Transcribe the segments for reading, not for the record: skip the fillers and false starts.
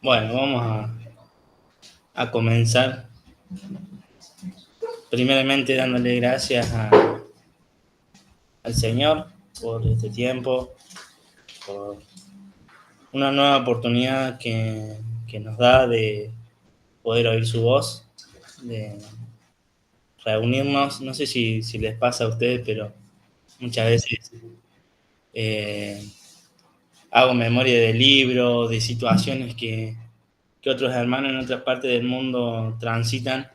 Bueno, vamos a comenzar primeramente dándole gracias al Señor por este tiempo, por una nueva oportunidad que nos da de poder oír su voz, de reunirnos. No sé si les pasa a ustedes, pero muchas veces eh, hago memoria de libros, de situaciones que otros hermanos en otras partes del mundo transitan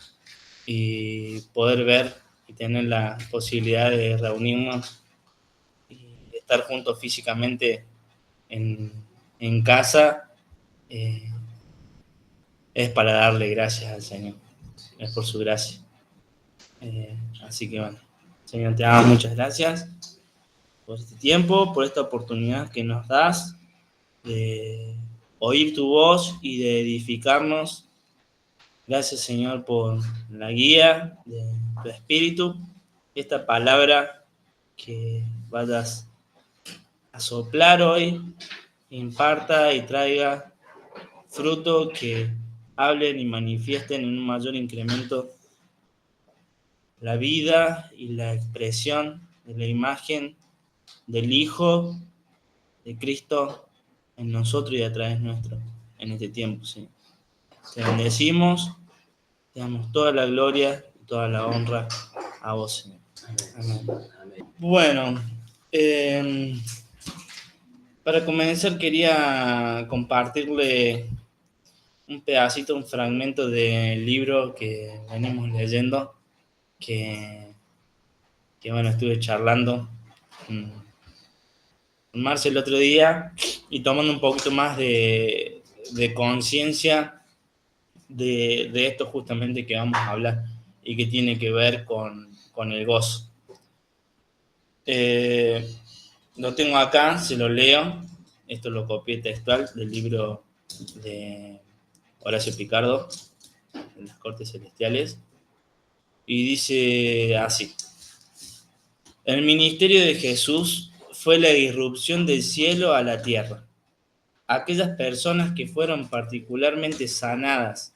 y poder ver y tener la posibilidad de reunirnos y estar juntos físicamente en, en casa, eh, es para darle gracias al Señor, es por su gracia. Así que bueno, Señor, te damos muchas gracias por este tiempo, por esta oportunidad que nos das de oír tu voz y de edificarnos. Gracias, Señor, por la guía de tu Espíritu, esta palabra que vayas a soplar hoy, imparta y traiga fruto que hablen y manifiesten en un mayor incremento la vida y la expresión de la imagen del Hijo de Cristo en nosotros y a través nuestro en este tiempo, Señor. Te bendecimos, te damos toda la gloria y toda la honra a vos, Señor. Amén. Bueno, eh, para comenzar quería compartirle un pedacito, un fragmento del libro que venimos leyendo, que, que bueno, estuve charlando con Marce el otro día y tomando un poquito más de conciencia de esto justamente que vamos a hablar y que tiene que ver con el gozo. Eh, lo tengo acá, se lo leo. Esto lo copié textual del libro de Horacio Picardo, en las Cortes Celestiales, y dice así: el ministerio de Jesús fue la irrupción del cielo a la tierra. Aquellas personas que fueron particularmente sanadas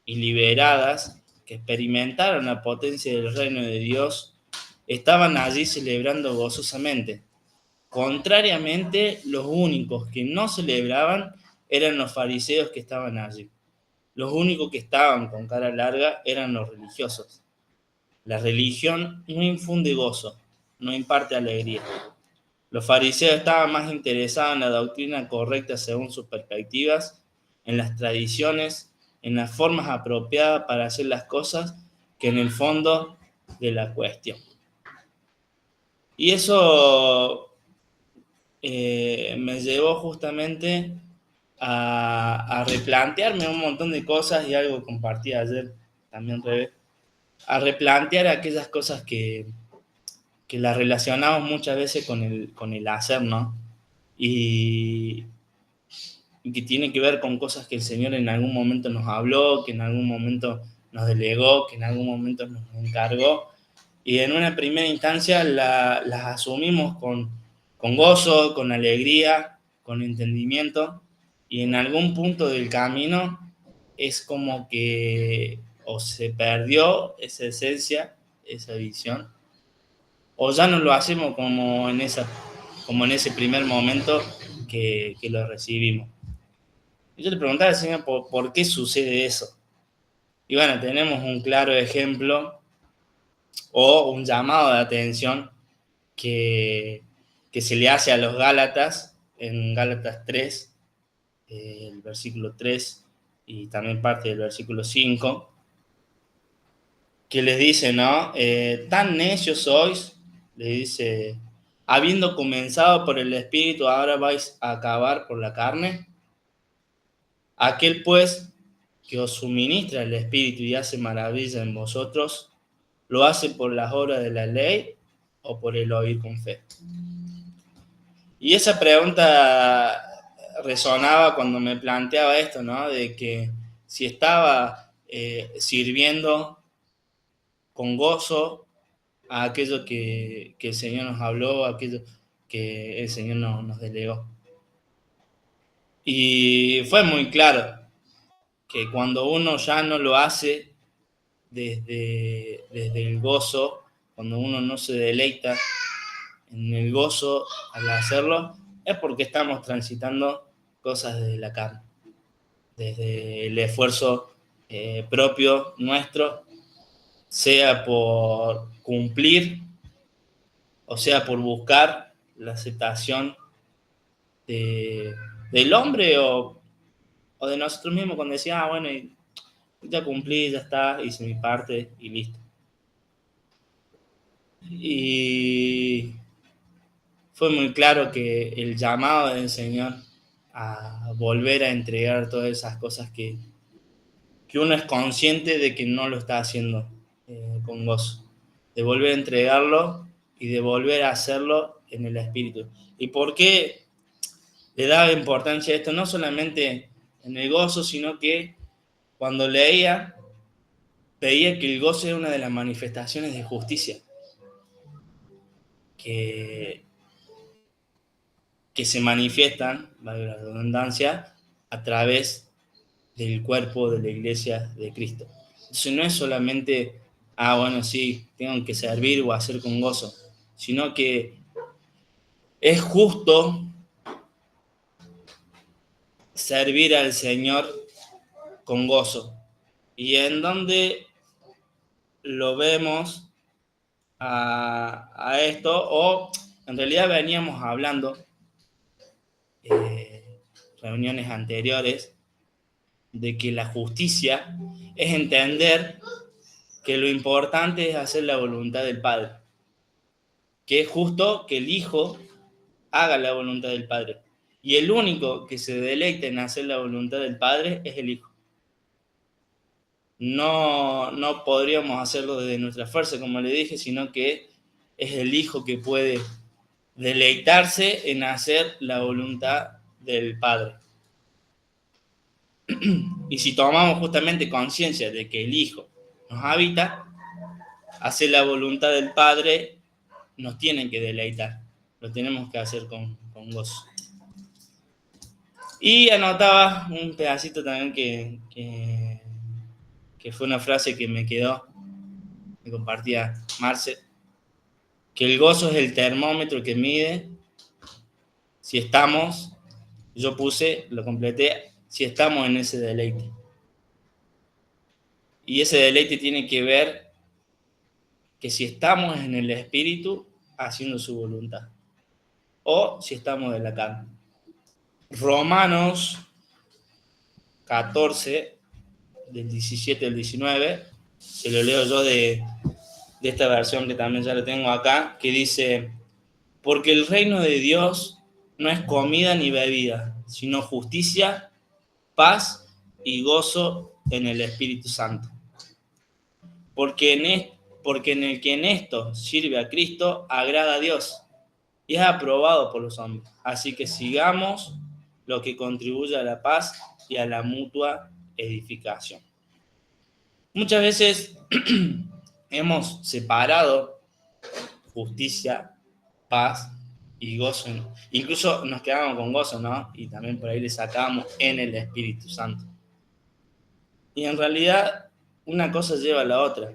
y liberadas, que experimentaron la potencia del reino de Dios, estaban allí celebrando gozosamente. Contrariamente, los únicos que no celebraban eran los fariseos que estaban allí. Los únicos que estaban con cara larga eran los religiosos. La religión no infunde gozo, no imparte alegría. Los fariseos estaban más interesados en la doctrina correcta según sus perspectivas, en las tradiciones, en las formas apropiadas para hacer las cosas, que en el fondo de la cuestión. Y eso me llevó justamente a replantearme un montón de cosas y algo compartí ayer también, Rebe, a replantear aquellas cosas que las relacionamos muchas veces con el hacer, ¿no? Y, y que tiene que ver con cosas que el Señor en algún momento nos habló, que en algún momento nos delegó, que en algún momento nos encargó, y en una primera instancia las asumimos con gozo, con alegría, con entendimiento, y en algún punto del camino es como que o se perdió esa esencia, esa visión, o ya no lo hacemos como en ese primer momento que lo recibimos. Y yo le preguntaba al Señor por qué sucede eso. Y bueno, tenemos un claro ejemplo o un llamado de atención que, que se le hace a los Gálatas en Gálatas 3, el versículo 3 y también parte del versículo 5, que les dice, ¿no? Tan necios sois, le dice, habiendo comenzado por el Espíritu, ahora vais a acabar por la carne. Aquel pues que os suministra el Espíritu y hace maravilla en vosotros, ¿lo hace por las obras de la ley o por el oír con fe? Y esa pregunta resonaba cuando me planteaba esto, ¿no? De que si estaba sirviendo con gozo a aquello que el Señor nos habló, a aquello que el Señor nos delegó. Y fue muy claro. que cuando uno ya no lo hace desde el gozo, cuando uno no se deleita en el gozo al hacerlo, es porque estamos transitando cosas desde la carne, desde el esfuerzo propio nuestro, sea por cumplir o sea por buscar la aceptación de, del hombre o de nosotros mismos cuando decía, bueno, ya cumplí, ya está, hice mi parte y listo. Y fue muy claro que el llamado del Señor a volver a entregar todas esas cosas que uno es consciente de que no lo está haciendo con gozo, de volver a entregarlo y de volver a hacerlo en el Espíritu. ¿Y por qué le daba importancia a esto? No solamente en el gozo, sino que cuando leía, veía que el gozo era una de las manifestaciones de justicia que, que se manifiestan, valga la redundancia, a través del cuerpo de la iglesia de Cristo. Entonces no es solamente, bueno, sí, tengo que servir o hacer con gozo, sino que es justo servir al Señor con gozo. Y en donde lo vemos a esto, o en realidad veníamos hablando reuniones anteriores, de que la justicia es entender que lo importante es hacer la voluntad del Padre, que es justo que el Hijo haga la voluntad del Padre. Y el único que se deleita en hacer la voluntad del Padre es el Hijo. No podríamos hacerlo desde nuestra fuerza, como le dije, sino que es el Hijo que puede deleitarse en hacer la voluntad del Padre. Y si tomamos justamente conciencia de que el Hijo nos habita, hacer la voluntad del Padre nos tiene que deleitar, lo tenemos que hacer con gozo. Y anotaba un pedacito también que fue una frase que me quedó, me compartía Marce, que el gozo es el termómetro que mide si estamos, yo puse, lo completé, si estamos en ese deleite. Y ese deleite tiene que ver que si estamos en el Espíritu haciendo su voluntad, o si estamos en la carne. Romanos 14, del 17 al 19, se lo leo yo de esta versión que también ya lo tengo acá, que dice, porque el reino de Dios no es comida ni bebida, sino justicia, paz y gozo en el Espíritu Santo. Porque en el que en esto sirve a Cristo, agrada a Dios y es aprobado por los hombres. Así que sigamos lo que contribuye a la paz y a la mutua edificación. Muchas veces hemos separado justicia, paz y gozo. Incluso nos quedamos con gozo, ¿no? Y también por ahí le sacamos en el Espíritu Santo. Y en realidad una cosa lleva a la otra.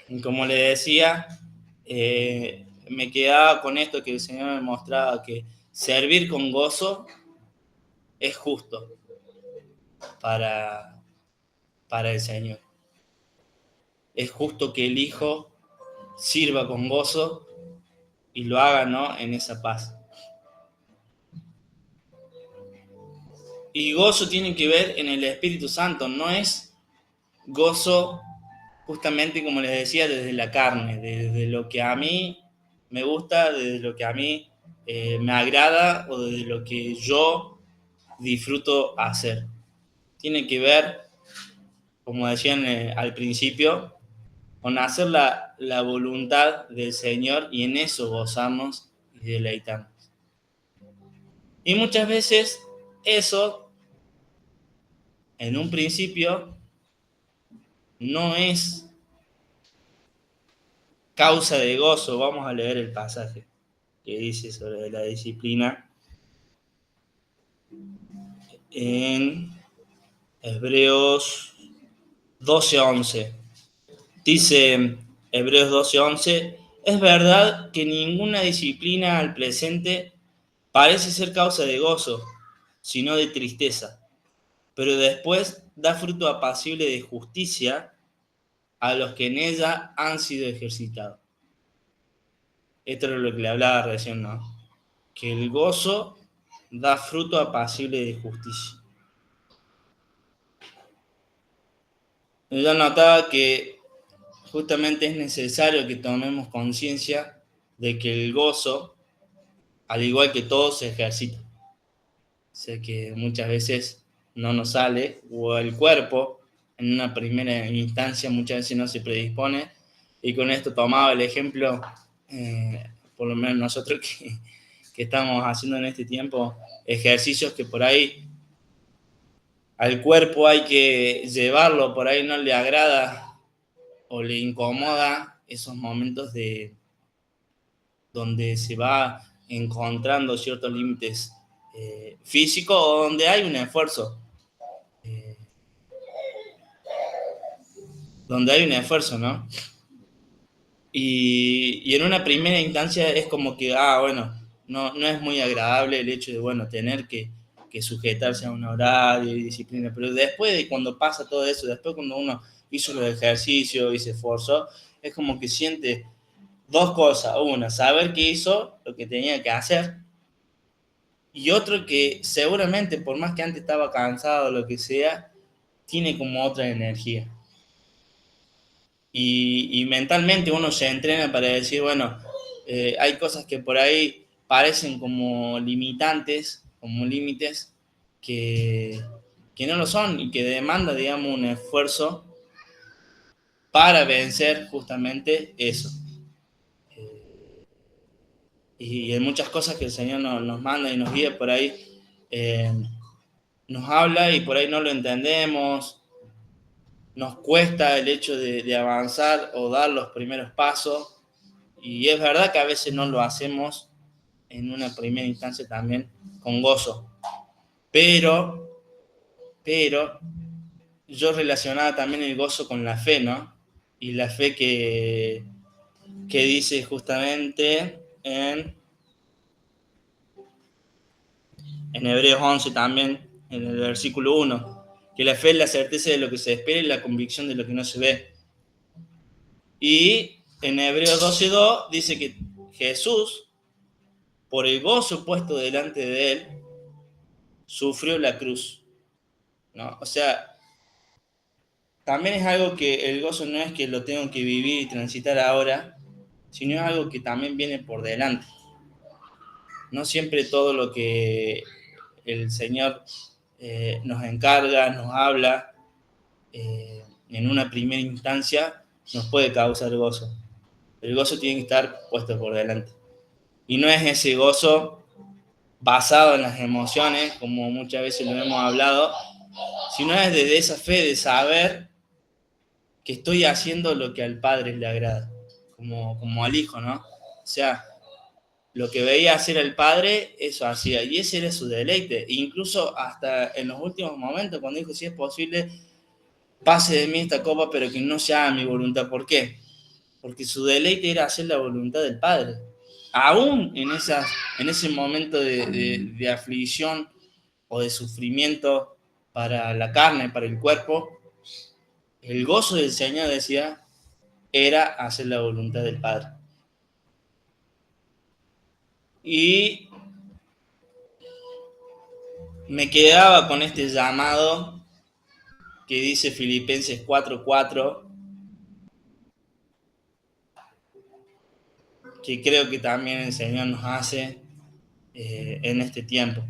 Y como le decía, me quedaba con esto que el Señor me mostraba, que servir con gozo es justo para el Señor. Es justo que el Hijo sirva con gozo y lo haga, ¿no?, en esa paz. Y gozo tiene que ver en el Espíritu Santo, no es gozo justamente, como les decía, desde la carne, desde lo que a mí me gusta, desde lo que a mí me agrada o desde lo que yo disfruto hacer. Tiene que ver, como decían al principio, con hacer la voluntad del Señor y en eso gozamos y deleitamos. Y muchas veces eso, en un principio, no es causa de gozo. Vamos a leer el pasaje que dice sobre la disciplina en Hebreos 12:11. Dice Hebreos 12:11, es verdad que ninguna disciplina al presente parece ser causa de gozo, sino de tristeza, pero después da fruto apacible de justicia a los que en ella han sido ejercitados. Esto es lo que le hablaba recién, ¿no? Que el gozo da fruto apacible de justicia. Yo notaba que justamente es necesario que tomemos conciencia de que el gozo, al igual que todo, se ejercita. Sé que muchas veces no nos sale, o el cuerpo en una primera instancia muchas veces no se predispone, y con esto tomaba el ejemplo, por lo menos nosotros que estamos haciendo en este tiempo, ejercicios que por ahí al cuerpo hay que llevarlo, por ahí no le agrada o le incomoda esos momentos donde se va encontrando ciertos límites físicos o donde hay un esfuerzo. eh, Donde hay un esfuerzo, ¿no? Y en una primera instancia es como que, bueno, no es muy agradable el hecho de, bueno, tener que sujetarse a un horario y disciplina, pero después de cuando pasa todo eso, después cuando uno hizo los ejercicios y se esforzó, es como que siente dos cosas. Una, saber que hizo lo que tenía que hacer, y otro que seguramente, por más que antes estaba cansado o lo que sea, tiene como otra energía. Y mentalmente uno se entrena para decir, bueno, hay cosas que por ahí parecen como limitantes, como límites, que, que no lo son y que demanda, digamos, un esfuerzo para vencer justamente eso. Y en muchas cosas que el Señor nos manda y nos guía por ahí, eh, nos habla y por ahí no lo entendemos, nos cuesta el hecho de avanzar o dar los primeros pasos. Y es verdad que a veces no lo hacemos en una primera instancia también con gozo. Pero, pero yo relacionaba también el gozo con la fe, ¿no? Y la fe que dice justamente en Hebreos 11 también, en el versículo 1, que la fe es la certeza de lo que se espera y la convicción de lo que no se ve. Y en Hebreos 12:2 dice que Jesús, por el gozo puesto delante de él, sufrió la cruz, ¿no? O sea, también es algo que el gozo no es que lo tengo que vivir y transitar ahora, sino es algo que también viene por delante. No siempre todo lo que el Señor nos encarga, nos habla, en una primera instancia, nos puede causar gozo. El gozo tiene que estar puesto por delante. Y no es ese gozo basado en las emociones, como muchas veces lo hemos hablado, sino es desde esa fe de saber que estoy haciendo lo que al Padre le agrada, como al Hijo, ¿no? O sea, lo que veía hacer el Padre, eso hacía, y ese era su deleite. E incluso hasta en los últimos momentos, cuando dijo, si es posible, pase de mí esta copa, pero que no sea mi voluntad. ¿Por qué? Porque su deleite era hacer la voluntad del Padre. Aún en ese momento de aflicción o de sufrimiento para la carne, para el cuerpo, el gozo del Señor, decía, era hacer la voluntad del Padre. Y me quedaba con este llamado que dice Filipenses 4:4, que creo que también el Señor nos hace en este tiempo.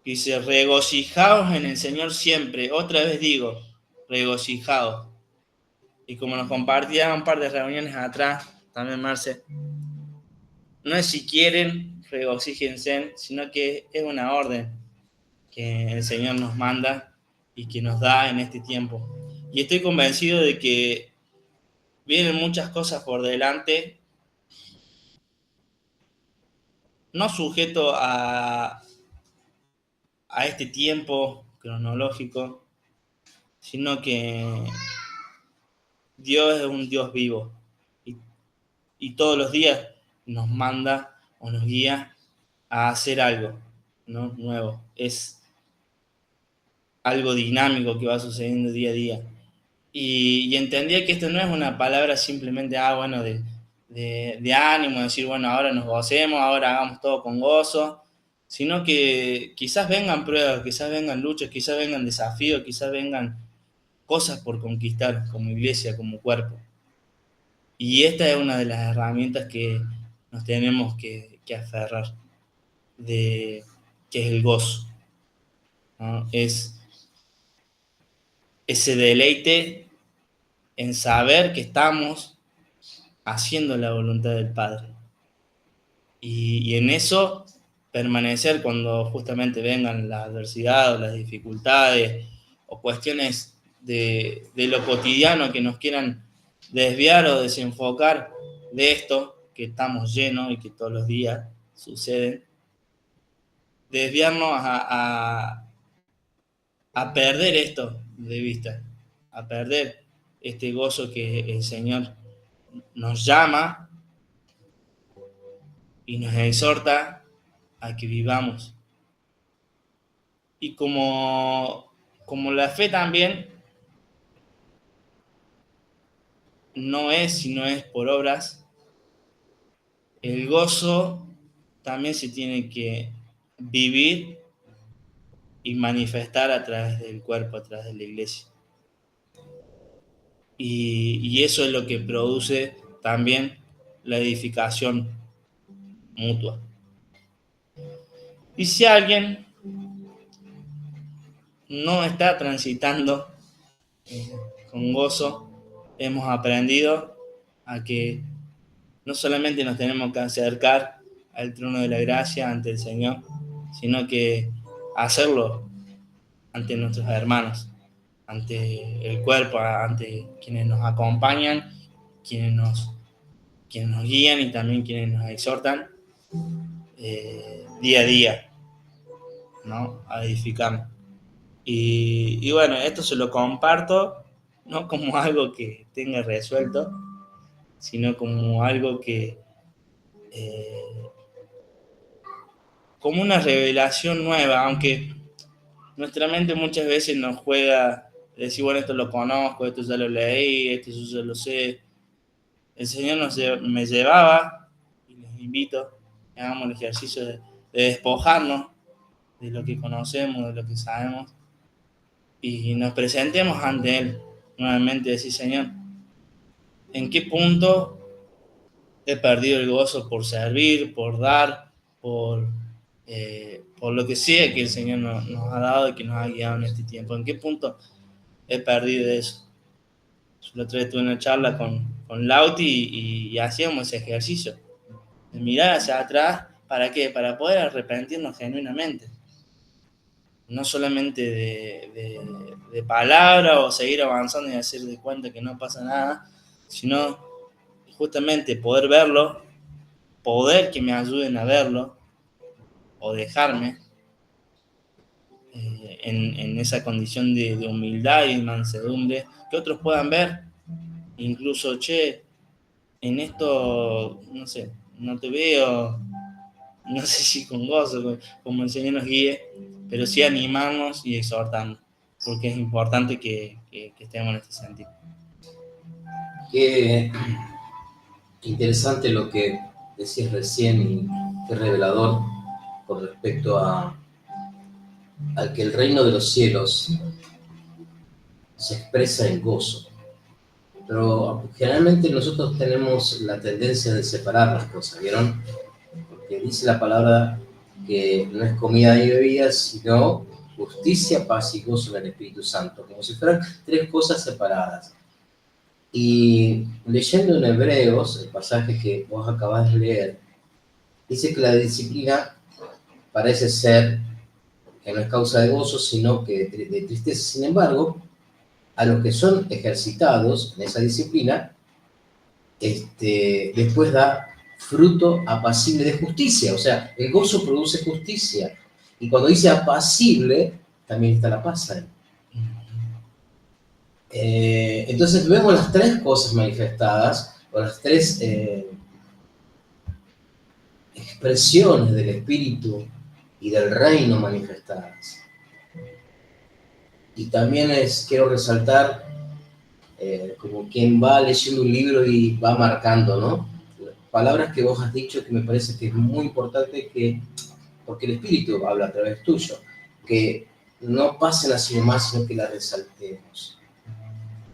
Dice, regocijaos en el Señor siempre. Otra vez digo, regocijaos. Y como nos compartía un par de reuniones atrás, también Marce, no es si quieren, regocíjense, sino que es una orden que el Señor nos manda y que nos da en este tiempo. Y estoy convencido de que vienen muchas cosas por delante, no sujeto a este tiempo cronológico, sino que Dios es un Dios vivo y, y todos los días nos manda o nos guía a hacer algo, ¿no? Nuevo. Es algo dinámico que va sucediendo día a día. Y entendía que esto no es una palabra simplemente, bueno, de ánimo, decir, bueno, ahora nos gocemos, ahora hagamos todo con gozo, sino que quizás vengan pruebas, quizás vengan luchas, quizás vengan desafíos, quizás vengan cosas por conquistar como iglesia, como cuerpo. Y esta es una de las herramientas que nos tenemos que aferrar, que es el gozo, ¿no? Es ese deleite en saber que estamos haciendo la voluntad del Padre. Y en eso permanecer cuando justamente vengan las adversidades o las dificultades o cuestiones de lo cotidiano que nos quieran desviar o desenfocar de esto que estamos llenos y que todos los días suceden, desviarnos a perder esto de vista, a perder este gozo que el Señor nos llama y nos exhorta a que vivamos. Y como la fe también no es si no es por obras, el gozo también se tiene que vivir y manifestar a través del cuerpo, a través de la iglesia. Y eso es lo que produce también la edificación mutua. Y si alguien no está transitando con gozo, hemos aprendido a que no solamente nos tenemos que acercar al trono de la gracia ante el Señor, sino que hacerlo ante nuestros hermanos, ante el cuerpo, ante quienes nos acompañan, quienes nos guían y también quienes nos exhortan día a día, ¿no? A edificarnos. Y bueno, esto se lo comparto no como algo que tenga resuelto, sino como algo que como una revelación nueva, aunque nuestra mente muchas veces nos juega decir, bueno, esto lo conozco, esto ya lo leí, esto ya lo sé. El Señor me llevaba, y les invito, que hagamos el ejercicio de despojarnos de lo que conocemos, de lo que sabemos, y nos presentemos ante Él nuevamente, decir, Señor, ¿en qué punto he perdido el gozo por servir, por dar, por lo que sea que el Señor nos ha dado y que nos ha guiado en este tiempo? ¿En qué punto he perdido eso? Yo la otra vez tuve una charla con Lauti y hacíamos ese ejercicio de mirar hacia atrás. ¿Para qué? Para poder arrepentirnos genuinamente. No solamente de palabra o seguir avanzando y hacer de cuenta que no pasa nada, sino justamente poder verlo, poder que me ayuden a verlo o dejarme en esa condición de humildad y mansedumbre, que otros puedan ver, incluso, che, en esto, no sé, no te veo, no sé si con gozo, como el Señor nos guíe, pero sí animarnos y exhortarnos, porque es importante que estemos en este sentido. Qué interesante lo que decías recién y qué revelador con respecto a que el reino de los cielos se expresa en gozo. Pero generalmente nosotros tenemos la tendencia de separar las cosas, ¿vieron? Porque dice la palabra que no es comida y bebida, sino justicia, paz y gozo en el Espíritu Santo, como si fueran tres cosas separadas. Y leyendo en Hebreos, el pasaje que vos acabás de leer, dice que la disciplina parece ser que no es causa de gozo, sino que de tristeza. Sin embargo, a los que son ejercitados en esa disciplina, después da fruto apacible de justicia. O sea, el gozo produce justicia. Y cuando dice apacible, también está la paz ahí. Entonces vemos las tres cosas manifestadas, o las tres expresiones del Espíritu y del Reino manifestadas. Y también quiero resaltar, como quien va leyendo un libro y va marcando, ¿no? Palabras que vos has dicho que me parece que es muy importante, porque el Espíritu habla a través tuyo, que no pasen así nomás, sino que la resaltemos.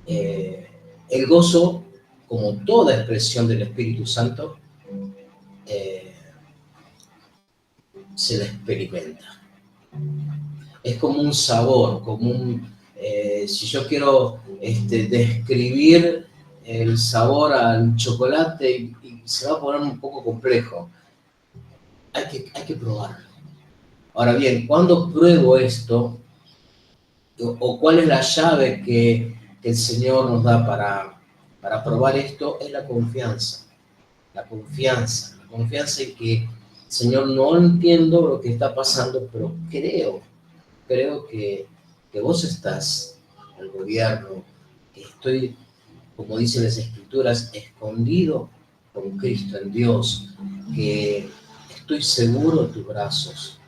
El gozo, como toda expresión del Espíritu Santo, se la experimenta. Es como un sabor, si yo quiero describir el sabor al chocolate, y se va a poner un poco complejo, hay que probarlo. Ahora bien, ¿cuándo pruebo esto? ¿O cuál es la llave que el Señor nos da para probar esto? Es la confianza. La confianza en que, Señor, no entiendo lo que está pasando, pero creo que vos estás al gobierno, que estoy, como dicen las Escrituras, escondido con Cristo en Dios, que estoy seguro en tus brazos,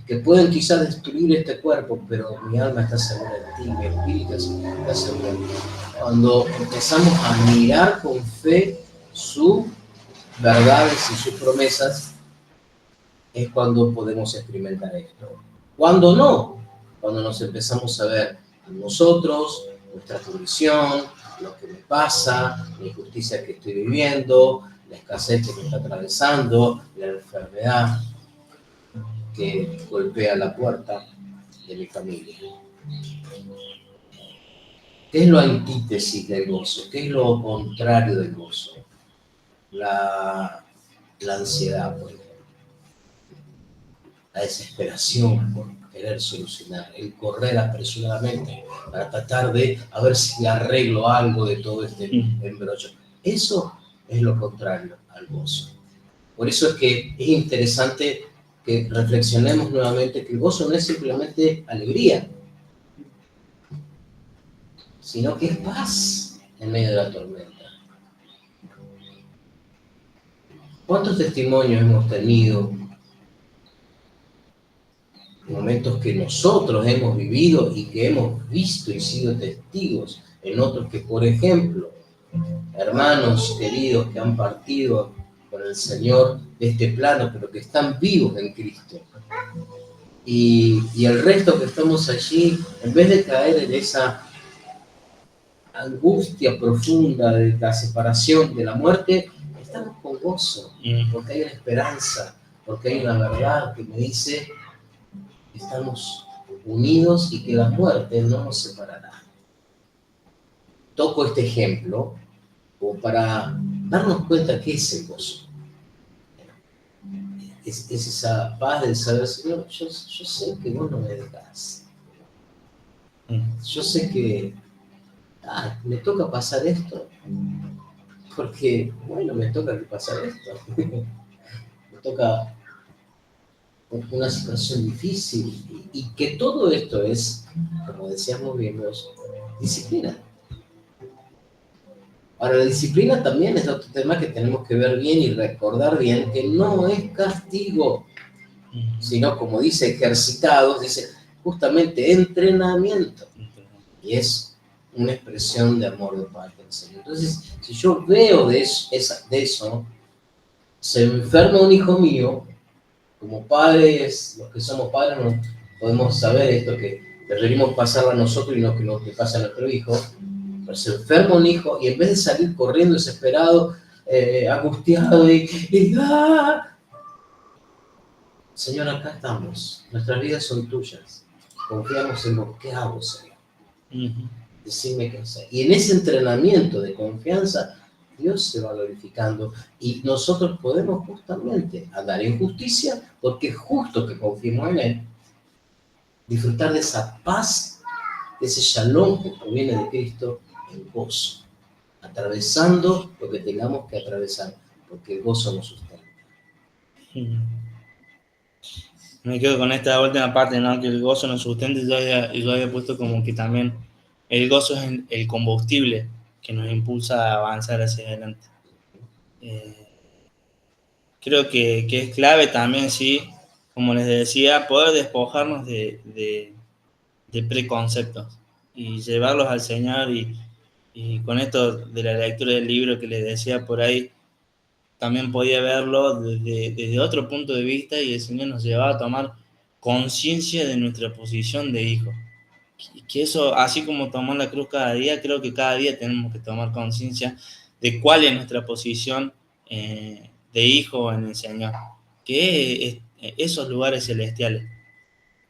que pueden quizás destruir este cuerpo, pero mi alma está segura en ti, mi espíritu está seguro en ti. Cuando empezamos a mirar con fe sus verdades y sus promesas, es cuando podemos experimentar esto. Cuando no, cuando nos empezamos a ver a nosotros, nuestra condición, lo que me pasa, la injusticia que estoy viviendo, la escasez que me está atravesando, la enfermedad que golpea la puerta de mi familia. ¿Qué es lo antítesis del gozo? ¿Qué es lo contrario del gozo? La ansiedad, por ejemplo. La desesperación por querer solucionar, el correr apresuradamente para tratar de a ver si arreglo algo de todo este embrollo. Eso es lo contrario al gozo. Por eso es que es interesante que reflexionemos nuevamente que el gozo no es simplemente alegría, sino que es paz en medio de la tormenta. ¿Cuántos testimonios hemos tenido? Momentos que nosotros hemos vivido y que hemos visto y sido testigos en otros que, por ejemplo, hermanos queridos que han partido con el Señor de este plano, pero que están vivos en Cristo. Y el resto que estamos allí, en vez de caer en esa angustia profunda de la separación, de la muerte, estamos con gozo, porque hay una esperanza, porque hay una verdad que me dice: estamos unidos y que la muerte no nos separará. Toco este ejemplo como para darnos cuenta que es el gozo. Es esa paz del saber, Señor, yo sé que vos no me dejás. Yo sé que me toca pasar esto, porque, bueno, me toca pasar esto. Me toca una situación difícil, y que todo esto es, como decíamos bien, disciplina. Ahora, la disciplina también es otro tema que tenemos que ver bien y recordar bien, que no es castigo, sino, como dice ejercitados, dice justamente entrenamiento, y es una expresión de amor de parte del Señor. Entonces, si yo veo de eso, se enferma un hijo mío, como padres, los que somos padres, no podemos saber esto, que preferimos pasarlo a nosotros y no que lo que pasa a nuestro hijo. Pero se enferma un hijo y en vez de salir corriendo desesperado, angustiado Señor, acá estamos, nuestras vidas son tuyas, confiamos en vos. ¿Qué hago, Señor? Decime qué hacer. Y en ese entrenamiento de confianza, Dios se va glorificando y nosotros podemos justamente andar en justicia, porque es justo que confiemos en Él, disfrutar de esa paz, de ese shalom que proviene de Cristo, en gozo, atravesando lo que tengamos que atravesar, porque el gozo nos sustenta. Me quedo con esta última parte, ¿no? Que el gozo nos sustenta, y yo había puesto como que también el gozo es el combustible que nos impulsa a avanzar hacia adelante. Eh, Creo que es clave también, sí, como les decía, poder despojarnos de preconceptos y llevarlos al Señor y con esto de la lectura del libro que les decía por ahí, también podía verlo desde otro punto de vista y el Señor nos llevaba a tomar conciencia de nuestra posición de hijo. Y que eso, así como tomar la cruz cada día, creo que cada día tenemos que tomar conciencia de cuál es nuestra posición de hijo en el Señor, que es esos lugares celestiales.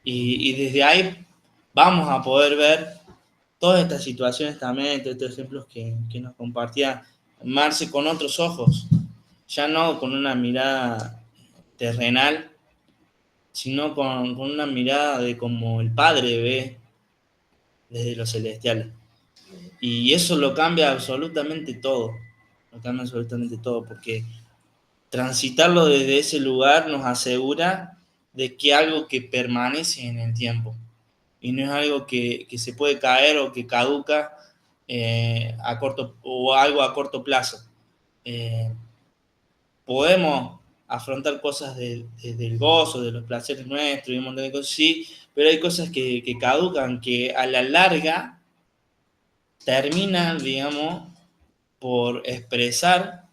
Y desde ahí vamos a poder ver todas estas situaciones también, todos estos ejemplos que nos compartía Marce con otros ojos, ya no con una mirada terrenal, sino con una mirada de como el Padre ve desde los celestiales. Y eso lo cambia absolutamente todo, lo cambia absolutamente todo, porque transitarlo desde ese lugar nos asegura de que algo que permanece en el tiempo y no es algo que se puede caer o que caduca a corto o algo a corto plazo. Eh, Podemos afrontar cosas del gozo, de los placeres nuestros y un montón de cosas, sí, pero hay cosas que caducan, que a la larga terminan, digamos, por expresar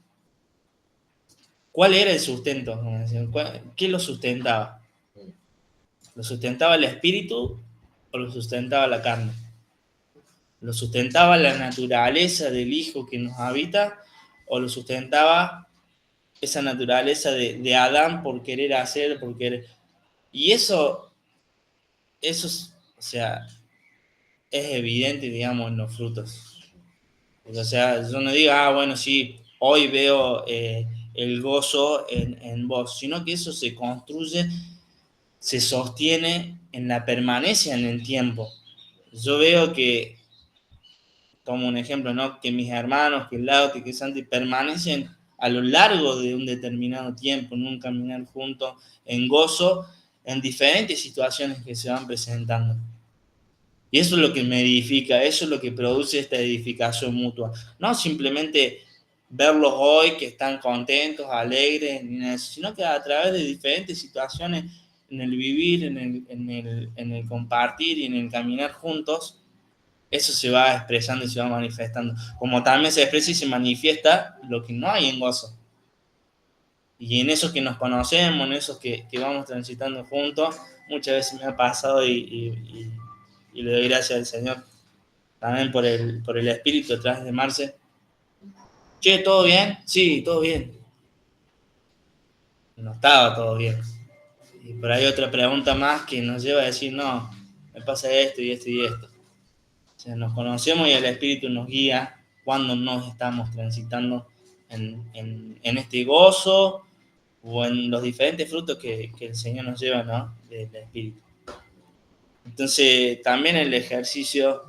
cuál era el sustento, qué lo sustentaba. ¿Lo sustentaba el espíritu o lo sustentaba la carne? ¿Lo sustentaba la naturaleza del Hijo que nos habita o lo sustentaba esa naturaleza de Adán por querer hacer, por querer... Y eso es, o sea, es evidente, digamos, en los frutos. O sea, yo no digo, bueno, sí, hoy veo el gozo en vos, sino que eso se construye, se sostiene en la permanencia en el tiempo. Yo veo que, como un ejemplo, ¿no? Que mis hermanos, que Lauti, que Santi, permanecen a lo largo de un determinado tiempo, en un caminar juntos, en gozo, en diferentes situaciones que se van presentando. Y eso es lo que me edifica, eso es lo que produce esta edificación mutua. No simplemente verlos hoy que están contentos, alegres, sino que a través de diferentes situaciones, en el vivir, en el compartir y en el caminar juntos, eso se va expresando y se va manifestando. Como también se expresa y se manifiesta lo que no hay en gozo. Y en esos que nos conocemos, en esos que vamos transitando juntos, muchas veces me ha pasado y le doy gracias al Señor también por el espíritu atrás de Marce. Che, ¿todo bien? Sí, todo bien. No estaba todo bien. Y por ahí otra pregunta más que nos lleva a decir, no, me pasa esto y esto y esto. O sea, nos conocemos y el espíritu nos guía cuando nos estamos transitando en este gozo o en los diferentes frutos que el Señor nos lleva, ¿no? Del espíritu. Entonces, también el ejercicio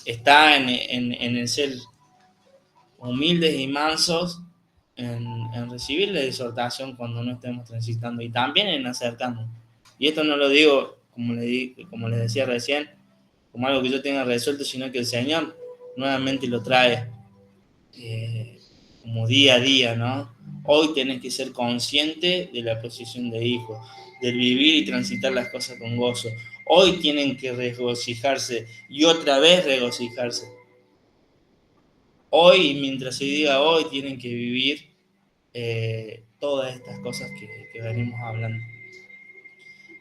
está en el ser humildes y mansos en recibir la exhortación cuando no estemos transitando y también en acercarnos. Y esto no lo digo, como les decía recién, como algo que yo tenga resuelto, sino que el Señor nuevamente lo trae como día a día, ¿no? Hoy tenés que ser consciente de la posición de hijo, del vivir y transitar las cosas con gozo. Hoy tienen que regocijarse y otra vez regocijarse. Hoy, mientras se diga hoy, tienen que vivir todas estas cosas que venimos hablando.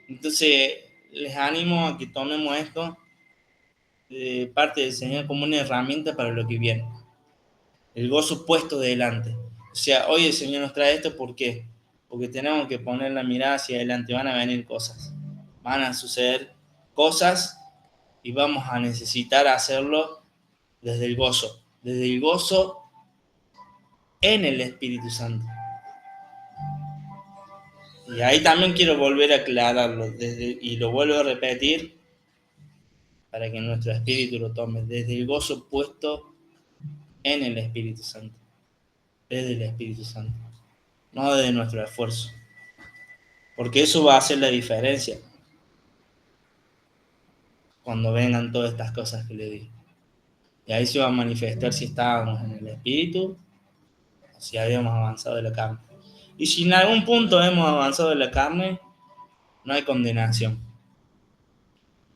Entonces, les animo a que tomemos esto de parte del Señor como una herramienta para lo que viene. El gozo puesto delante. O sea, hoy el Señor nos trae esto, ¿por qué? Porque tenemos que poner la mirada hacia adelante. Van a venir cosas. Van a suceder cosas y vamos a necesitar hacerlo desde el gozo. Desde el gozo en el Espíritu Santo. Y ahí también quiero volver a aclararlo y lo vuelvo a repetir para que nuestro espíritu lo tome, desde el gozo puesto en el Espíritu Santo, desde el Espíritu Santo, no desde nuestro esfuerzo. porque eso va a hacer la diferencia cuando vengan todas estas cosas que le di. Y ahí se va a manifestar si estábamos en el espíritu o si habíamos avanzado de la carne. Y si en algún punto hemos avanzado de la carne, no hay condenación.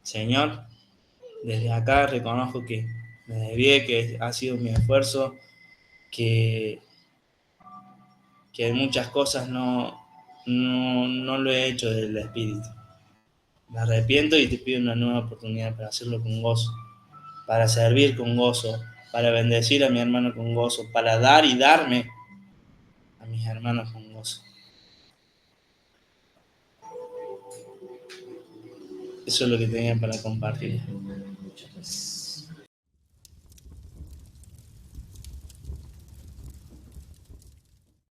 Señor, desde acá reconozco que me desvié, que ha sido mi esfuerzo, que muchas cosas no lo he hecho del espíritu. Me arrepiento y te pido una nueva oportunidad para hacerlo con gozo, para servir con gozo, para bendecir a mi hermano con gozo, para dar y darme a mis hermanos con gozo. Eso es lo que tenía para compartir.